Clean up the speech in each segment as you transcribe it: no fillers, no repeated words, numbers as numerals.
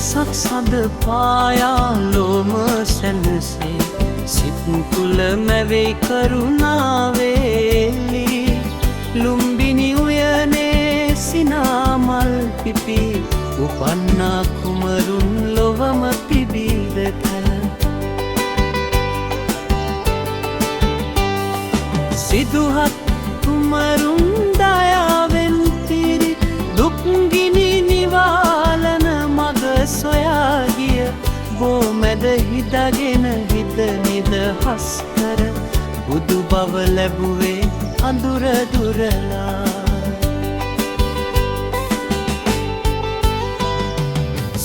වෙසක් සද පායා ලෝම සැනසේ සිත් තුළ මැවෙයි කරුණාවේලි ලුම්බිනි උයනේ සිනාමල් පිපි උපන්නා කුමරුන් ලොවම පිබිද කල සිදුහත් කුමරුන් දයාවෙන් පිරි දුක්ගිනි නිවාලන මග සොයා ගිය බෝමැද හිදගෙන හිත නිදහස් කර බුදු බව ලැබුවේ අඳුර දුරලා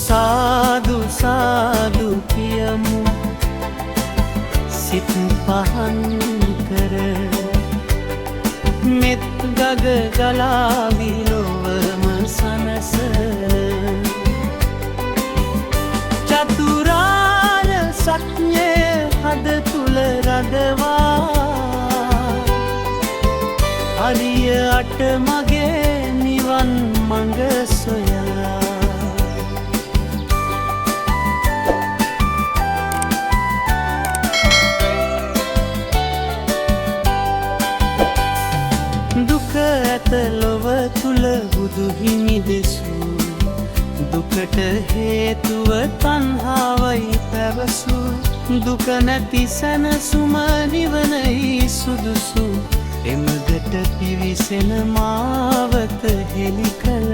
සාදු සාදු කියමු සිත් පහන් කර මෙත් ගග ගලාවි ලොවම සනසන චතුරාර්ය සත්‍යය හද තුල රඳවා හරිය අට මගේ නිවන් මඟ සොයලා දුක ඇත ලොව තුල බුදු හිමි දෙසූ දුකට හේතුව තණ්හාවයි පැවසූ දුක නැති සැනසුම නිවනයි සුදුසු එමගට පිවිසෙන මාවත හෙළි කළ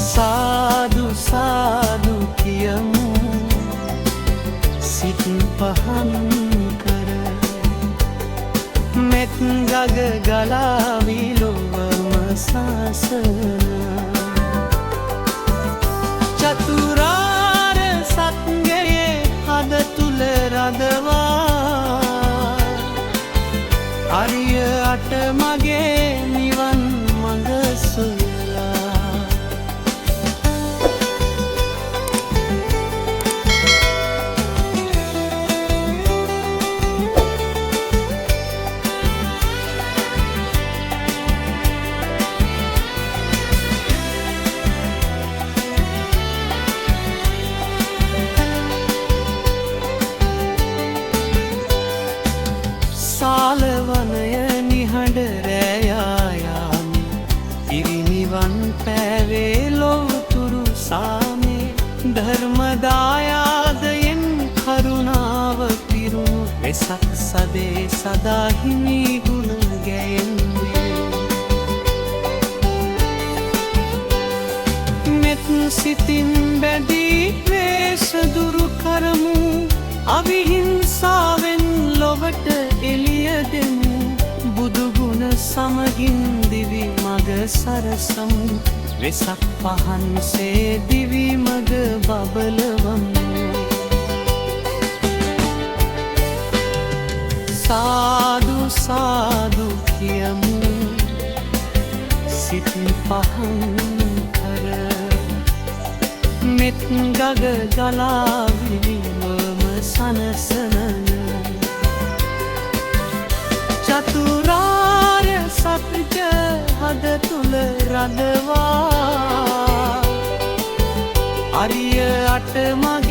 සාදු සාදු කියමු සිත් පහන් කර මෙත් ගග ගලාවි ලොවම සාසන චතුරාර්ය සත්‍යයේ හද තුල රඳවා අරිය අට මගේ නිවන් මඟ සොයලා සාලවනය නිහඬ රෑයායාමි පිරිනිවන් පෑවේ ලොවතුරු සාමේ ධර්මදායාදයෙන් කරුණාව පිරුණු වෙසක් සදේ සදාහිමි ගුණ ගැයෙන්නේ මෙත් සිතින් බැඳී ක්ලේශ දුරු කරමු අවිහිංසාවෙන් ලොවට එළිය දෙමු බුදුගුණ සමගින් දිවි මග සරසමු වෙසක් පහන්සේ දිවි මග බබලවමු සාදු සාදු කියමු සිත් පහන් කර මෙත් ගග ගලාවි සනසන චතුරාර්ය සත්‍ය හද තුල රඳවා අරිය අට මග